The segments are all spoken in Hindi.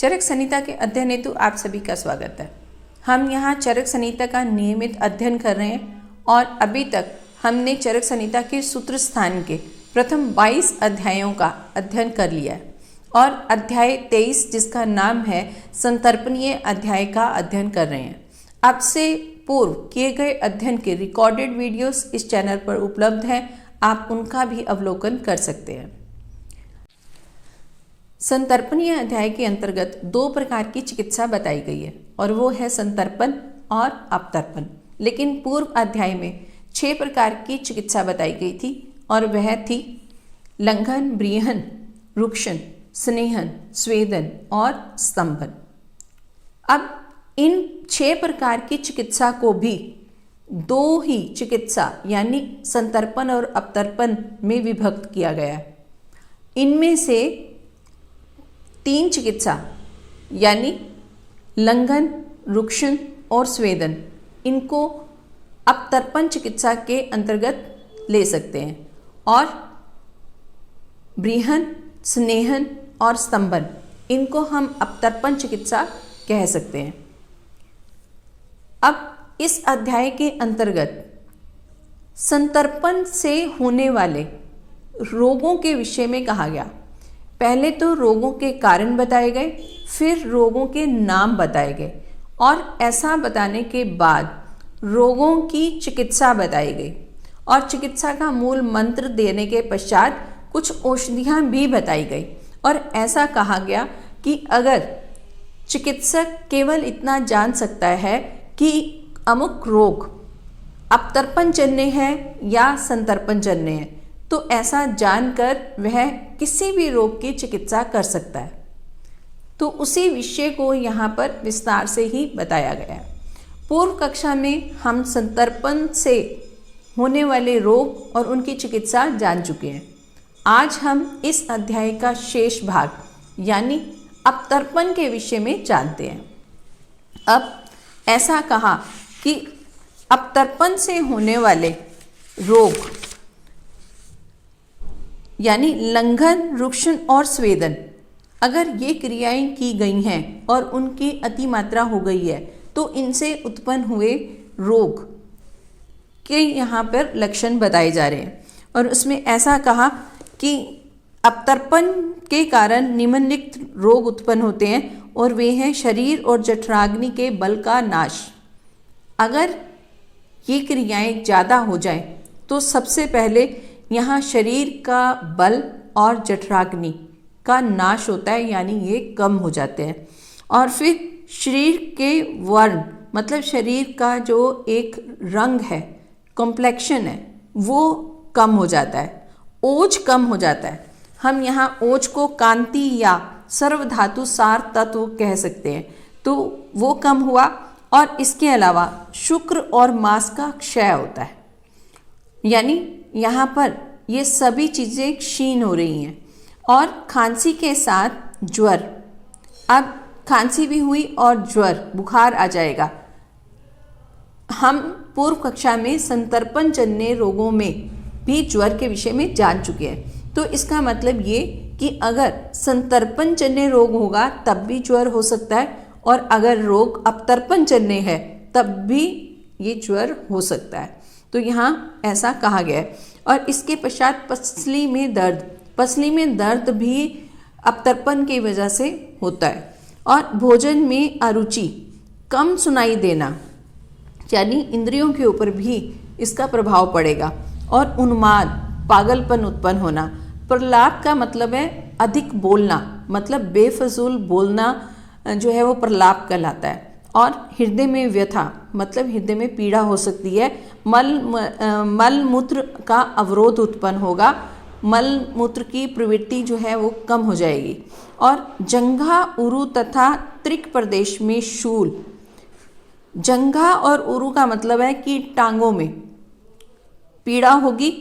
चरक संहिता के अध्ययन हेतु आप सभी का स्वागत है। हम यहाँ चरक संहिता का नियमित अध्ययन कर रहे हैं और अभी तक हमने चरक संहिता के सूत्र स्थान के प्रथम 22 अध्यायों का अध्ययन कर लिया है और अध्याय 23 जिसका नाम है संतर्पणीय अध्याय का अध्ययन कर रहे हैं। आपसे पूर्व किए गए अध्ययन के रिकॉर्डेड वीडियोस इस चैनल पर उपलब्ध हैं, आप उनका भी अवलोकन कर सकते हैं। संतर्पणीय अध्याय के अंतर्गत 2 प्रकार की चिकित्सा बताई गई है और वो है संतर्पण और अपतर्पण। लेकिन पूर्व अध्याय में 6 प्रकार की चिकित्सा बताई गई थी और वह थी लंघन, ब्रीहन, रुक्षन, स्नेहन, स्वेदन और स्तंभन। अब इन 6 प्रकार की चिकित्सा को भी 2 ही चिकित्सा यानी संतर्पण और अपतर्पण में विभक्त किया गया है। इनमें से 3 चिकित्सा यानी लंघन, रुक्षन और स्वेदन, इनको अपतर्पण चिकित्सा के अंतर्गत ले सकते हैं और ब्रीहन, स्नेहन और स्तंभन, इनको हम अपतर्पण चिकित्सा कह सकते हैं। अब इस अध्याय के अंतर्गत संतर्पण से होने वाले रोगों के विषय में कहा गया। पहले तो रोगों के कारण बताए गए, फिर रोगों के नाम बताए गए और ऐसा बताने के बाद रोगों की चिकित्सा बताई गई और चिकित्सा का मूल मंत्र देने के पश्चात कुछ औषधियाँ भी बताई गई और ऐसा कहा गया कि अगर चिकित्सक केवल इतना जान सकता है कि अमुक रोग अपतर्पण जन्य है या संतर्पण जन्य है, तो ऐसा जानकर वह किसी भी रोग की चिकित्सा कर सकता है। तो उसी विषय को यहाँ पर विस्तार से ही बताया गया है। पूर्व कक्षा में हम संतर्पण से होने वाले रोग और उनकी चिकित्सा जान चुके हैं। आज हम इस अध्याय का शेष भाग यानी अपतर्पण के विषय में जानते हैं। अब ऐसा कहा कि अपतर्पण से होने वाले रोग यानी लंघन, रुक्षन और स्वेदन, अगर ये क्रियाएं की गई हैं और उनकी अतिमात्रा हो गई है तो इनसे उत्पन्न हुए रोग के यहाँ पर लक्षण बताए जा रहे हैं। और उसमें ऐसा कहा कि अपतर्पण के कारण निम्नलिखित रोग उत्पन्न होते हैं और वे हैं शरीर और जठराग्नि के बल का नाश। अगर ये क्रियाएं ज़्यादा हो जाएं तो सबसे पहले यहाँ शरीर का बल और जठराग्नि का नाश होता है, यानी ये कम हो जाते हैं। और फिर शरीर के वर्ण मतलब शरीर का जो एक रंग है, कॉम्प्लेक्शन है, वो कम हो जाता है, ओज कम हो जाता है। हम यहाँ ओज को कांति या सर्वधातु सार तत्व कह सकते हैं, तो वो कम हुआ। और इसके अलावा शुक्र और मांस का क्षय होता है, यानी यहाँ पर ये सभी चीज़ें क्षीण हो रही हैं। और खांसी के साथ ज्वर, अब खांसी भी हुई और ज्वर, बुखार आ जाएगा। हम पूर्व कक्षा में संतर्पण जन्य रोगों में भी ज्वर के विषय में जान चुके हैं। तो इसका मतलब ये कि अगर संतर्पण जन्य रोग होगा तब भी ज्वर हो सकता है और अगर रोग अपतर्पण जन्य है तब भी ये ज्वर हो सकता है। तो यहाँ ऐसा कहा गया है। और इसके पश्चात पसली में दर्द, पसली में दर्द भी अपतर्पण की वजह से होता है। और भोजन में अरुचि, कम सुनाई देना, यानी इंद्रियों के ऊपर भी इसका प्रभाव पड़ेगा। और उन्माद, पागलपन उत्पन्न होना। प्रलाप का मतलब है अधिक बोलना, मतलब बेफजूल बोलना जो है वो प्रलाप कहलाता है। और हृदय में व्यथा, मतलब हृदय में पीड़ा हो सकती है। मल मूत्र का अवरोध उत्पन्न होगा, मल मूत्र की प्रवृत्ति जो है वो कम हो जाएगी। और जंघा, उरु तथा त्रिक प्रदेश में शूल, जंघा और उरु का मतलब है कि टांगों में पीड़ा होगी।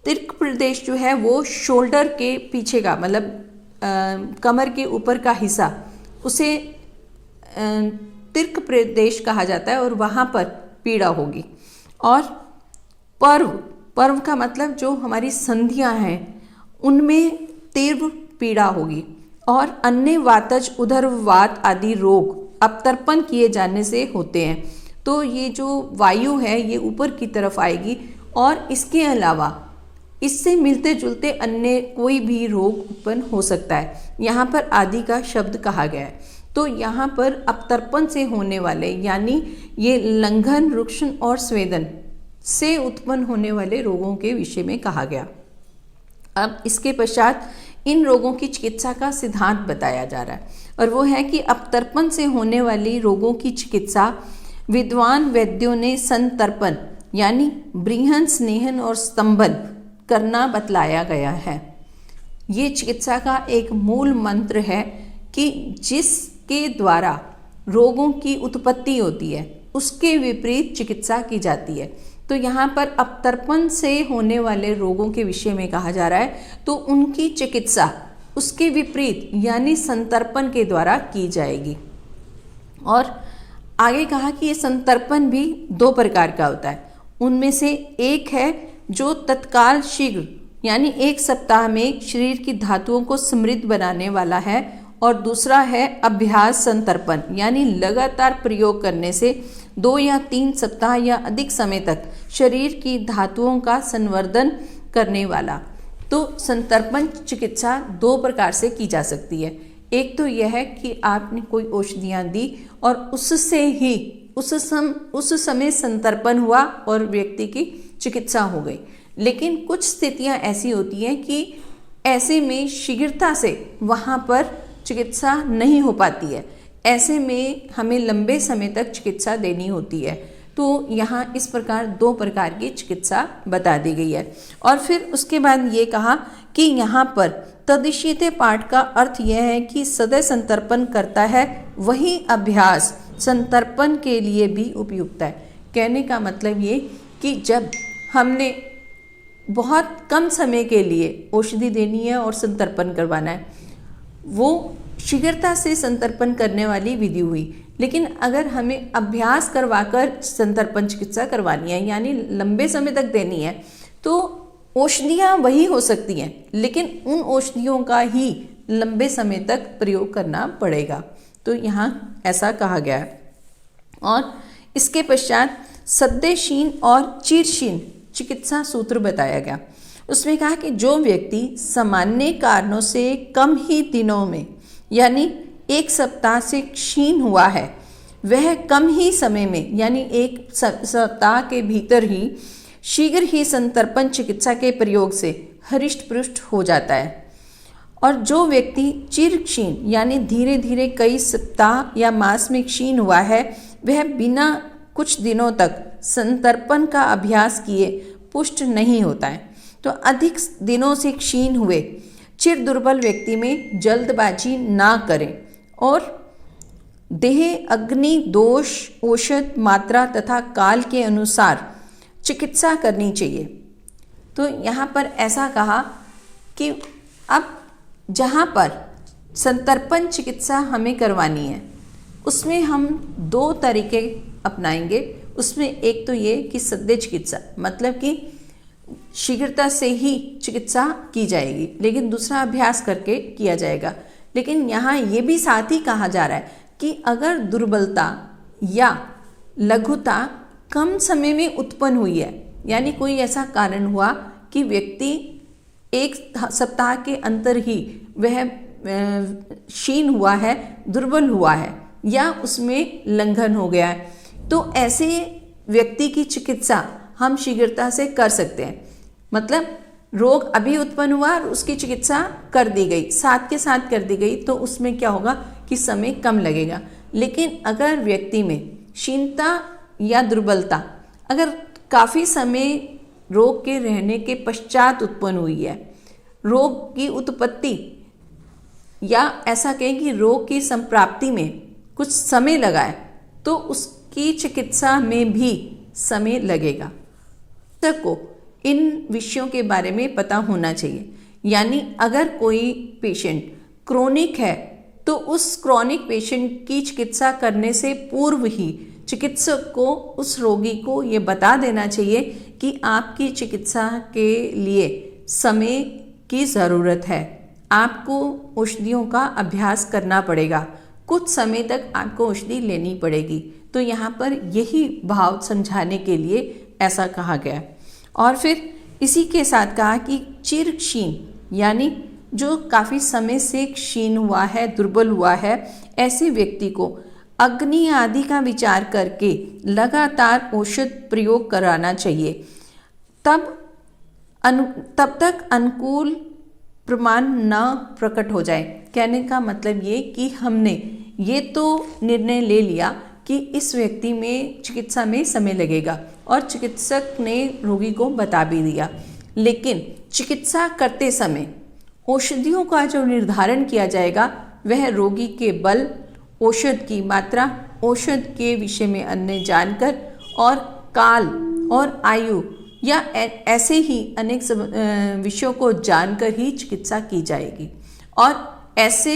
त्रिक प्रदेश जो है वो शोल्डर के पीछे का मतलब कमर के ऊपर का हिस्सा, उसे तिर्क प्रदेश कहा जाता है और वहाँ पर पीड़ा होगी। और पर्व, पर्व का मतलब जो हमारी संधियाँ हैं उनमें तीव्र पीड़ा होगी। और अन्य वातज उदरवात आदि रोग अवतर्पण किए जाने से होते हैं। तो ये जो वायु है ये ऊपर की तरफ आएगी और इसके अलावा इससे मिलते जुलते अन्य कोई भी रोग उत्पन्न हो सकता है। यहाँ पर आदि का शब्द कहा गया है। तो यहाँ पर अवतर्पण से होने वाले यानी ये लंघन, रुक्षण और स्वेदन से उत्पन्न होने वाले रोगों के विषय में कहा गया। अब इसके पश्चात इन रोगों की चिकित्सा का सिद्धांत बताया जा रहा है और वो है कि अवतर्पण से होने वाली रोगों की चिकित्सा विद्वान वैद्यों ने संतर्पण यानी ब्रीहन, स्नेहन और स्तंभन करना बतलाया गया है। ये चिकित्सा का एक मूल मंत्र है कि जिसके द्वारा रोगों की उत्पत्ति होती है उसके विपरीत चिकित्सा की जाती है। तो यहाँ पर अवतर्पण से होने वाले रोगों के विषय में कहा जा रहा है, तो उनकी चिकित्सा उसके विपरीत यानी संतर्पण के द्वारा की जाएगी। और आगे कहा कि ये संतर्पण भी 2 प्रकार का होता है। उनमें से एक है जो तत्काल शीघ्र यानी 1 सप्ताह में शरीर की धातुओं को समृद्ध बनाने वाला है और दूसरा है अभ्यास संतर्पण यानी लगातार प्रयोग करने से 2 या 3 सप्ताह या अधिक समय तक शरीर की धातुओं का संवर्धन करने वाला। तो संतर्पण चिकित्सा 2 प्रकार से की जा सकती है। एक तो यह है कि आपने कोई औषधियाँ दी और उससे ही उस समय संतर्पण हुआ और व्यक्ति की चिकित्सा हो गई। लेकिन कुछ स्थितियां ऐसी होती हैं कि ऐसे में शीघ्रता से वहाँ पर चिकित्सा नहीं हो पाती है। ऐसे में हमें लंबे समय तक चिकित्सा देनी होती है। तो यहाँ इस प्रकार 2 प्रकार की चिकित्सा बता दी गई है। और फिर उसके बाद ये कहा कि यहाँ पर तदिशीते पाठ का अर्थ यह है कि सदैव संतर्पण करता है वही अभ्यास संतर्पण के लिए भी उपयुक्त है। कहने का मतलब ये कि जब हमने बहुत कम समय के लिए औषधि देनी है और संतर्पण करवाना है, वो शीघ्रता से संतर्पण करने वाली विधि हुई। लेकिन अगर हमें अभ्यास करवाकर संतर्पण चिकित्सा करवानी है यानी लंबे समय तक देनी है, तो औषधियाँ वही हो सकती हैं लेकिन उन औषधियों का ही लंबे समय तक प्रयोग करना पड़ेगा। तो यहाँ ऐसा कहा गया है। और इसके पश्चात सद्यशीन और चिरशीन चिकित्सा सूत्र बताया गया। उसमें कहा कि जो व्यक्ति सामान्य कारणों से कम ही दिनों में यानी 1 सप्ताह से क्षीण हुआ है, वह कम ही समय में यानी 1 सप्ताह के भीतर ही शीघ्र ही संतर्पण चिकित्सा के प्रयोग से हृष्ट पुष्ट हो जाता है। और जो व्यक्ति चिर क्षीण यानी धीरे धीरे कई सप्ताह या मास में क्षीण हुआ है, वह बिना कुछ दिनों तक संतर्पण का अभ्यास किए पुष्ट नहीं होता है। तो अधिक दिनों से क्षीण हुए चिर दुर्बल व्यक्ति में जल्दबाजी ना करें और देह, अग्नि, दोष, औषध, मात्रा तथा काल के अनुसार चिकित्सा करनी चाहिए। तो यहाँ पर ऐसा कहा कि अब जहाँ पर संतर्पण चिकित्सा हमें करवानी है उसमें हम 2 तरीके अपनाएंगे। उसमें एक तो ये कि सद्य चिकित्सा मतलब कि शीघ्रता से ही चिकित्सा की जाएगी, लेकिन दूसरा अभ्यास करके किया जाएगा। लेकिन यहाँ ये भी साथ ही कहा जा रहा है कि अगर दुर्बलता या लघुता कम समय में उत्पन्न हुई है यानी कोई ऐसा कारण हुआ कि व्यक्ति 1 सप्ताह के अंतर ही वह क्षीण हुआ है, दुर्बल हुआ है या उसमें लंघन हो गया है, तो ऐसे व्यक्ति की चिकित्सा हम शीघ्रता से कर सकते हैं। मतलब रोग अभी उत्पन्न हुआ और उसकी चिकित्सा कर दी गई, साथ के साथ कर दी गई, तो उसमें क्या होगा कि समय कम लगेगा। लेकिन अगर व्यक्ति में क्षीणता या दुर्बलता अगर काफ़ी समय रोग के रहने के पश्चात उत्पन्न हुई है, रोग की उत्पत्ति या ऐसा कहें कि रोग की संप्राप्ति में कुछ समय लगा है, तो उसकी चिकित्सा में भी समय लगेगा। को इन विषयों के बारे में पता होना चाहिए। यानी अगर कोई पेशेंट क्रोनिक है तो उस क्रोनिक पेशेंट की चिकित्सा करने से पूर्व ही चिकित्सक को उस रोगी को ये बता देना चाहिए कि आपकी चिकित्सा के लिए समय की ज़रूरत है, आपको औषधियों का अभ्यास करना पड़ेगा, कुछ समय तक आपको औषधि लेनी पड़ेगी। तो यहाँ पर यही भाव समझाने के लिए ऐसा कहा गया। और फिर इसी के साथ कहा कि चिर क्षीण यानी जो काफ़ी समय से क्षीण हुआ है, दुर्बल हुआ है, ऐसे व्यक्ति को अग्नि आदि का विचार करके लगातार औषध प्रयोग कराना चाहिए। तब तक अनुकूल प्रमाण न प्रकट हो जाए। कहने का मतलब ये कि हमने ये तो निर्णय ले लिया कि इस व्यक्ति में चिकित्सा में समय लगेगा और चिकित्सक ने रोगी को बता भी दिया, लेकिन चिकित्सा करते समय औषधियों का जो निर्धारण किया जाएगा वह रोगी के बल, औषध की मात्रा, औषध के विषय में अन्य जानकर और काल और आयु या ऐसे ही अनेक विषयों को जानकर ही चिकित्सा की जाएगी। और ऐसे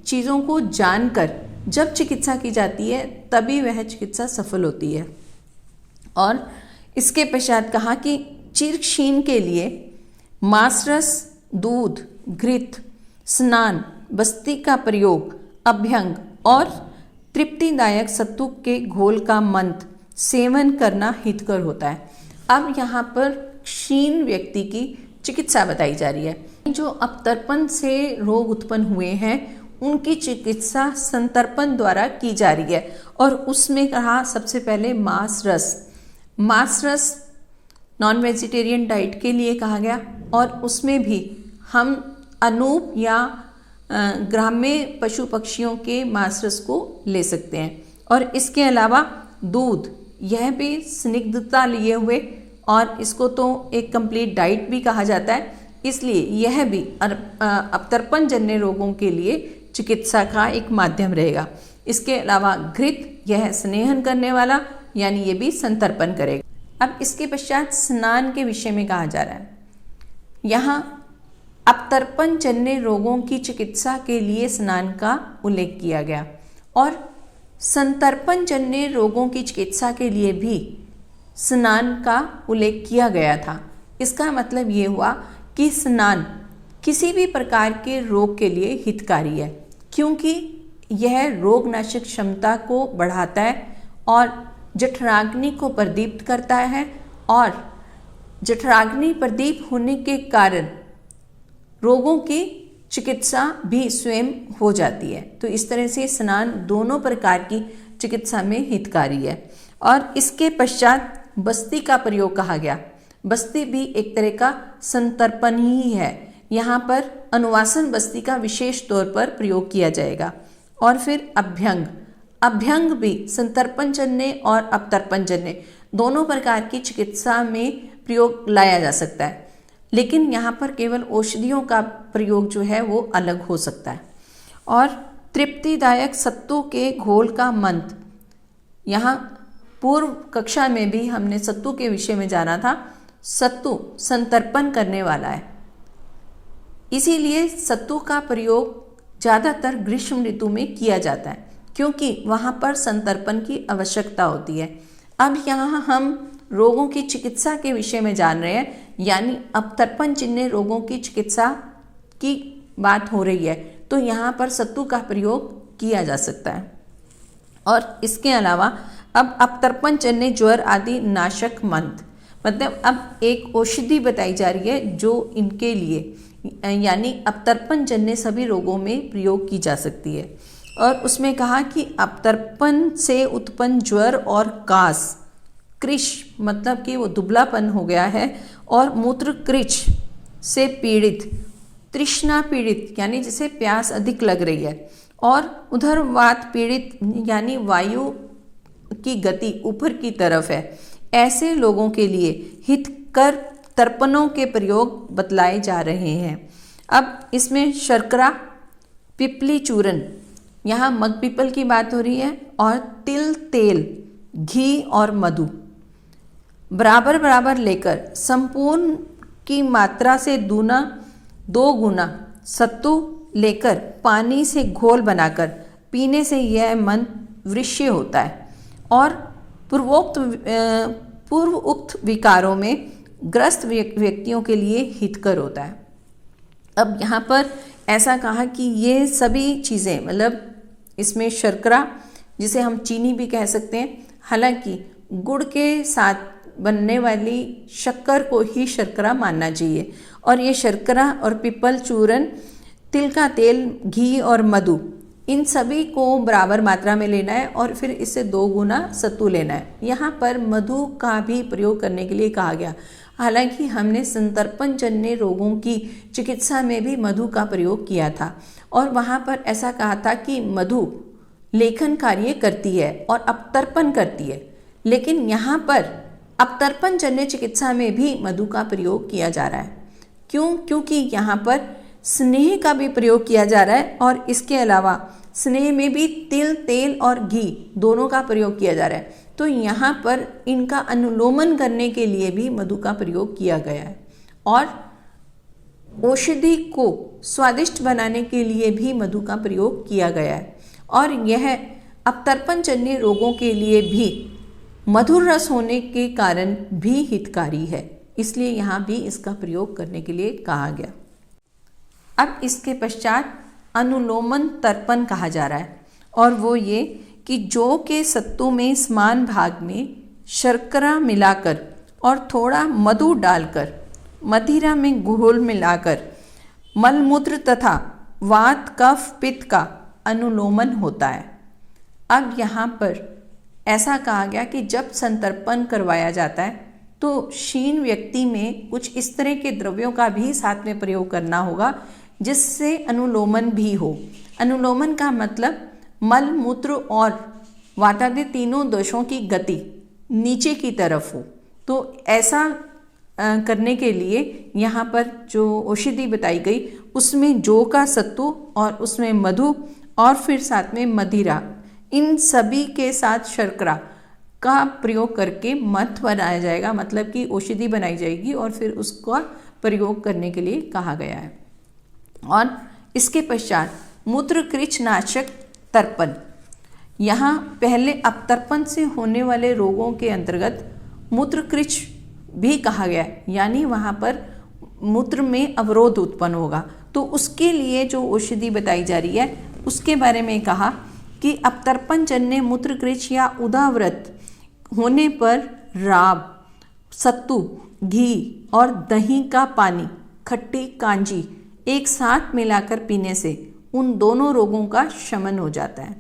चीज़ों को जानकर जब चिकित्सा की जाती है तभी वह चिकित्सा सफल होती है। और इसके पश्चात कहा कि चिरक्षीण के लिए मांसरस, दूध, घृत, स्नान, बस्ती का प्रयोग, अभ्यंग और तृप्तिदायक सत्तू के घोल का मंत्र सेवन करना हितकर होता है। अब यहाँ पर क्षीण व्यक्ति की चिकित्सा बताई जा रही है। जो अपतर्पण से रोग उत्पन्न हुए हैं उनकी चिकित्सा संतर्पण द्वारा की जा रही है। और उसमें कहा सबसे पहले मांस रस नॉन वेजिटेरियन डाइट के लिए कहा गया, और उसमें भी हम अनूप या ग्राम्य पशु पक्षियों के मांस रस को ले सकते हैं। और इसके अलावा दूध, यह भी स्निग्धता लिए हुए, और इसको तो एक कंप्लीट डाइट भी कहा जाता है, इसलिए यह भी अपतर्पण जन्य रोगों के लिए चिकित्सा का एक माध्यम रहेगा। इसके अलावा घृत, यह स्नेहन करने वाला, यानी ये भी संतर्पण करेगा। अब इसके पश्चात स्नान के विषय में कहा जा रहा है। यहाँ अपतर्पण जन्य रोगों की चिकित्सा के लिए स्नान का उल्लेख किया गया, और संतर्पण जन्य रोगों की चिकित्सा के लिए भी स्नान का उल्लेख किया गया था। इसका मतलब ये हुआ कि स्नान किसी भी प्रकार के रोग के लिए हितकारी है, क्योंकि यह रोगनाशक क्षमता को बढ़ाता है और जठराग्नि को प्रदीप्त करता है, और जठराग्नि प्रदीप्त होने के कारण रोगों की चिकित्सा भी स्वयं हो जाती है। तो इस तरह से स्नान दोनों प्रकार की चिकित्सा में हितकारी है। और इसके पश्चात बस्ती का प्रयोग कहा गया। बस्ती भी एक तरह का संतर्पण ही है। यहाँ पर अनुवासन बस्ती का विशेष तौर पर प्रयोग किया जाएगा। और फिर अभ्यंग भी संतर्पणजन्य और अपतर्पणजन्य दोनों प्रकार की चिकित्सा में प्रयोग लाया जा सकता है, लेकिन यहाँ पर केवल औषधियों का प्रयोग जो है वो अलग हो सकता है। और तृप्तिदायक सत्तू के घोल का मंत्र, यहाँ पूर्व कक्षा में भी हमने सत्तू के विषय में जाना था। सत्तू संतर्पण करने वाला है, इसीलिए सत्तू का प्रयोग ज़्यादातर ग्रीष्म ऋतु में किया जाता है, क्योंकि वहाँ पर संतर्पण की आवश्यकता होती है। अब यहाँ हम रोगों की चिकित्सा के विषय में जान रहे हैं, यानी अपतर्पण जन्य रोगों की चिकित्सा की बात हो रही है, तो यहाँ पर सत्तू का प्रयोग किया जा सकता है। और इसके अलावा अब अपतर्पण जन्य ज्वर आदि नाशक मंत्र, मतलब अब एक औषधि बताई जा रही है जो इनके लिए यानी अपतर्पण जन्य सभी रोगों में प्रयोग की जा सकती है। और उसमें कहा कि अपतर्पण से उत्पन्न ज्वर और कास, कृश मतलब कि वो दुबलापन हो गया है, और मूत्र कृच से पीड़ित, तृष्णा पीड़ित यानी जिसे प्यास अधिक लग रही है, और उदरवात पीड़ित यानी वायु की गति ऊपर की तरफ है, ऐसे लोगों के लिए हितकर तर्पणों के प्रयोग बतलाए जा रहे हैं। अब इसमें शर्करा, पिपली चूर्ण, यहाँ मग पीपल की बात हो रही है, और तिल, तेल, घी और मधु बराबर बराबर लेकर संपूर्ण की मात्रा से 2 गुना सत्तु लेकर पानी से घोल बनाकर पीने से यह मन वृश्य होता है, और पूर्व उक्त विकारों में ग्रस्त व्यक्तियों के लिए हितकर होता है। अब यहाँ पर ऐसा कहा कि ये सभी चीज़ें, मतलब इसमें शर्करा, जिसे हम चीनी भी कह सकते हैं, हालांकि गुड़ के साथ बनने वाली शक्कर को ही शर्करा मानना चाहिए। और ये शर्करा और पीपल चूर्ण, तिल का तेल, घी और मधु, इन सभी को बराबर मात्रा में लेना है और फिर इससे 2 गुना सत्तू लेना है। यहाँ पर मधु का भी प्रयोग करने के लिए कहा गया। हालांकि हमने संतर्पण जन्य रोगों की चिकित्सा में भी मधु का प्रयोग किया था और वहाँ पर ऐसा कहा था कि मधु लेखन कार्य करती है और अपतर्पण करती है, लेकिन यहाँ पर अपतर्पण जन्य चिकित्सा में भी मधु का प्रयोग किया जा रहा है। क्यों? क्योंकि यहाँ पर स्नेह का भी प्रयोग किया जा रहा है और इसके अलावा स्नेह में भी तिल, तेल और घी दोनों का प्रयोग किया जा रहा है। तो यहाँ पर इनका अनुलोमन करने के लिए भी मधु का प्रयोग किया गया है और औषधि को स्वादिष्ट बनाने के लिए भी मधु का प्रयोग किया गया है और यह अपतर्पण जन्य रोगों के लिए भी मधुर रस होने के कारण भी हितकारी है, इसलिए यहाँ भी इसका प्रयोग करने के लिए कहा गया। अब इसके पश्चात अनुलोमन तर्पण कहा जा रहा है और वो ये कि जौ के सत्तू में समान भाग में शर्करा मिलाकर और थोड़ा मधु डालकर मदिरा में घोल मिलाकर मलमूत्र तथा वात, कफ, पित्त का अनुलोमन होता है। अब यहाँ पर ऐसा कहा गया कि जब संतर्पण करवाया जाता है तो क्षीण व्यक्ति में कुछ इस तरह के द्रव्यों का भी साथ में प्रयोग करना होगा जिससे अनुलोमन भी हो। अनुलोमन का मतलब मल, मूत्र और वातादि तीनों दोषों की गति नीचे की तरफ हो। तो ऐसा करने के लिए यहाँ पर जो औषधि बताई गई उसमें जौ का सत्तू और उसमें मधु और फिर साथ में मदिरा, इन सभी के साथ शर्करा का प्रयोग करके मथ बनाया जाएगा, मतलब कि औषधि बनाई जाएगी और फिर उसका प्रयोग करने के लिए कहा गया है। और इसके पश्चात मूत्रकृच नाशक तर्पण, यहाँ पहले अपतर्पण से होने वाले रोगों के अंतर्गत मूत्रकृच भी कहा गया है, यानी वहाँ पर मूत्र में अवरोध उत्पन्न होगा। तो उसके लिए जो औषधि बताई जा रही है उसके बारे में कहा कि अपतर्पण जन्य मूत्रकृच या उदाव्रत होने पर राब, सत्तू, घी और दही का पानी, खट्टी कांजी एक साथ मिलाकर पीने से उन दोनों रोगों का शमन हो जाता है।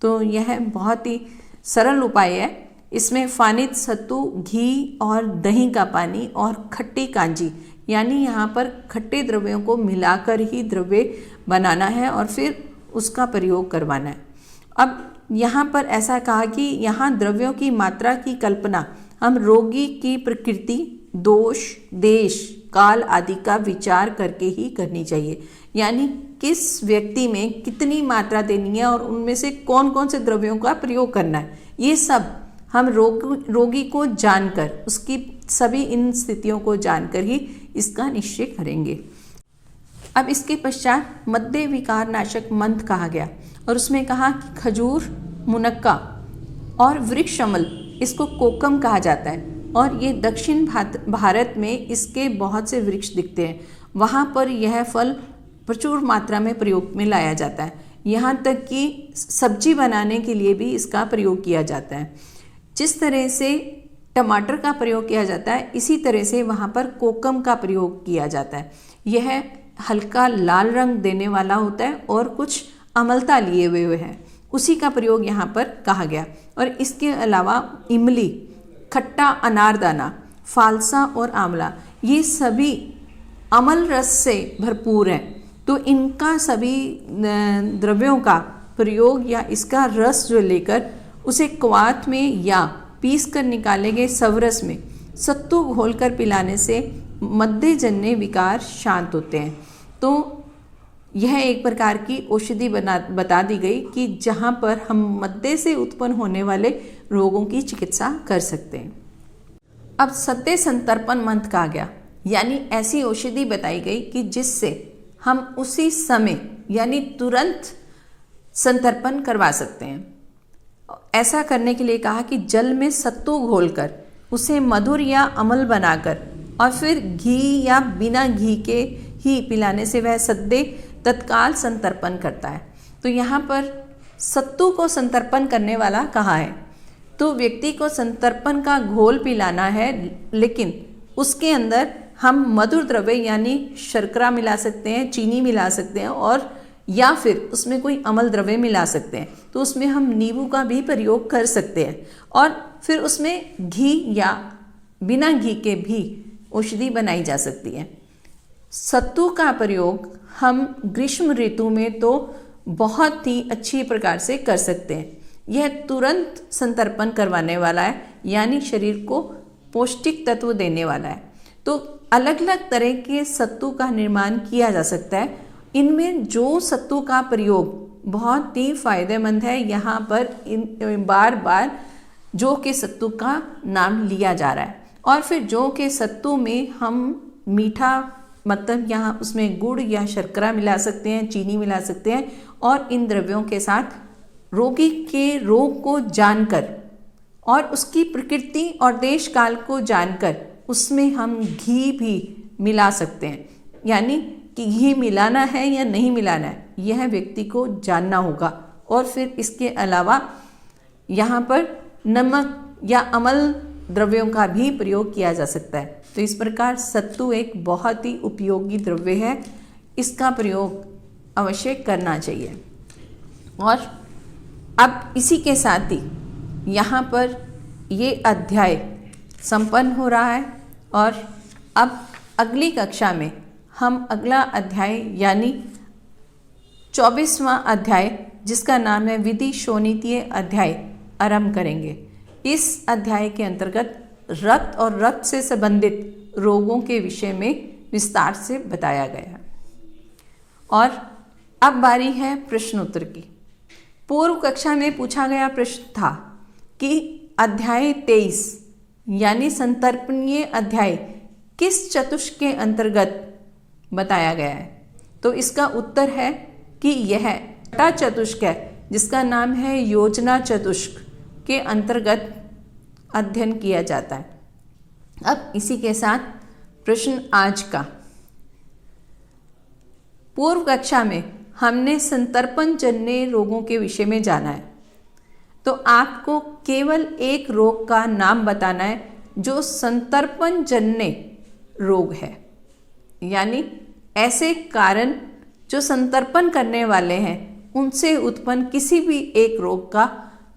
तो यह बहुत ही सरल उपाय है। इसमें फानित, सत्तू, घी और दही का पानी और खट्टी कांजी, यानी यहाँ पर खट्टे द्रव्यों को मिलाकर ही द्रव्य बनाना है और फिर उसका प्रयोग करवाना है। अब यहाँ पर ऐसा कहा कि यहाँ द्रव्यों की मात्रा की कल्पना हम रोगी की प्रकृति, दोष, देश, काल आदि का विचार करके ही करनी चाहिए, यानी किस व्यक्ति में कितनी मात्रा देनी है और उनमें से कौन कौन से द्रव्यों का प्रयोग करना है, ये सब हम रोगी को जानकर, उसकी सभी इन स्थितियों को जानकर ही इसका निश्चय करेंगे। अब इसके पश्चात मध्य विकार नाशक मंत्र कहा गया और उसमें कहा कि खजूर, मुनक्का और वृक्ष अमल, इसको कोकम कहा जाता है और ये दक्षिण भारत में इसके बहुत से वृक्ष दिखते हैं। वहाँ पर यह फल प्रचुर मात्रा में प्रयोग में लाया जाता है, यहाँ तक कि सब्जी बनाने के लिए भी इसका प्रयोग किया जाता है। जिस तरह से टमाटर का प्रयोग किया जाता है इसी तरह से वहाँ पर कोकम का प्रयोग किया जाता है। यह हल्का लाल रंग देने वाला होता है और कुछ अम्लता लिए हुए हैं, उसी का प्रयोग यहाँ पर कहा गया। और इसके अलावा इमली, खट्टा अनारदाना, फालसा और आंवला, ये सभी अमल रस से भरपूर हैं। तो इनका सभी द्रव्यों का प्रयोग या इसका रस जो लेकर उसे क्वाथ में या पीस कर निकाले गए सवरस में सत्तू घोलकर पिलाने से मध्यजन्य विकार शांत होते हैं। तो यह एक प्रकार की औषधि बता दी गई कि जहाँ पर हम मद्दे से उत्पन्न होने वाले रोगों की चिकित्सा कर सकते हैं। अब सत्य संतर्पण मंत्र कहा गया, यानी ऐसी औषधि बताई गई कि जिससे हम उसी समय यानी तुरंत संतर्पण करवा सकते हैं। ऐसा करने के लिए कहा कि जल में सत्तू घोलकर उसे मधुर या अम्ल बनाकर और फिर घी या बिना घी के ही पिलाने से वह सद्दे तत्काल संतर्पण करता है। तो यहाँ पर सत्तू को संतर्पण करने वाला कहा है, तो व्यक्ति को संतर्पण का घोल पिलाना है, लेकिन उसके अंदर हम मधुर द्रव्य यानी शर्करा मिला सकते हैं, चीनी मिला सकते हैं, और या फिर उसमें कोई अम्ल द्रव्य मिला सकते हैं। तो उसमें हम नींबू का भी प्रयोग कर सकते हैं, और फिर उसमें घी या बिना घी के भी औषधि बनाई जा सकती है। सत्तू का प्रयोग हम ग्रीष्म ऋतु में तो बहुत ही अच्छी प्रकार से कर सकते हैं। यह तुरंत संतर्पण करवाने वाला है, यानी शरीर को पौष्टिक तत्व देने वाला है। तो अलग अलग तरह के सत्तू का निर्माण किया जा सकता है। इनमें जो सत्तू का प्रयोग बहुत ही फायदेमंद है, यहाँ पर बार बार जौ के सत्तू का नाम लिया जा रहा है। और फिर जौ के सत्तू में हम मीठा, मतलब यहाँ उसमें गुड़ या शर्करा मिला सकते हैं, चीनी मिला सकते हैं, और इन द्रव्यों के साथ रोगी के रोग को जानकर और उसकी प्रकृति और देश काल को जानकर उसमें हम घी भी मिला सकते हैं। यानी कि घी मिलाना है या नहीं मिलाना है, यह व्यक्ति को जानना होगा। और फिर इसके अलावा यहाँ पर नमक या अम्ल द्रव्यों का भी प्रयोग किया जा सकता है। तो इस प्रकार सत्तू एक बहुत ही उपयोगी द्रव्य है, इसका प्रयोग अवश्य करना चाहिए। और अब इसी के साथ ही यहाँ पर ये अध्याय संपन्न हो रहा है, और अब अगली कक्षा में हम अगला अध्याय यानी 24वां अध्याय, जिसका नाम है विधि शोणितीय अध्याय, आरंभ करेंगे। इस अध्याय के अंतर्गत रक्त और रक्त से संबंधित रोगों के विषय में विस्तार से बताया गया है। और अब बारी है प्रश्न उत्तर की। पूर्व कक्षा में पूछा गया प्रश्न था कि अध्याय 23 यानी संतर्पणीय अध्याय किस चतुष्क के अंतर्गत बताया गया है। तो इसका उत्तर है कि यह छठा चतुष्क है, जिसका नाम है योजना चतुष्क के अंतर्गत अध्ययन किया जाता है। अब इसी के साथ प्रश्न आज का। पूर्व कक्षा में हमने संतर्पण जन्य रोगों के विषय में जाना है। तो आपको केवल एक रोग का नाम बताना है जो संतर्पण जन्य रोग है, यानी ऐसे कारण जो संतर्पण करने वाले हैं उनसे उत्पन्न किसी भी एक रोग का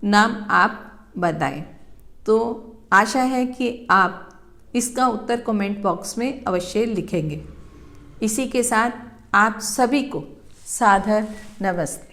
नाम आप बताएं। तो आशा है कि आप इसका उत्तर कमेंट बॉक्स में अवश्य लिखेंगे। इसी के साथ आप सभी को सादर नमस्ते।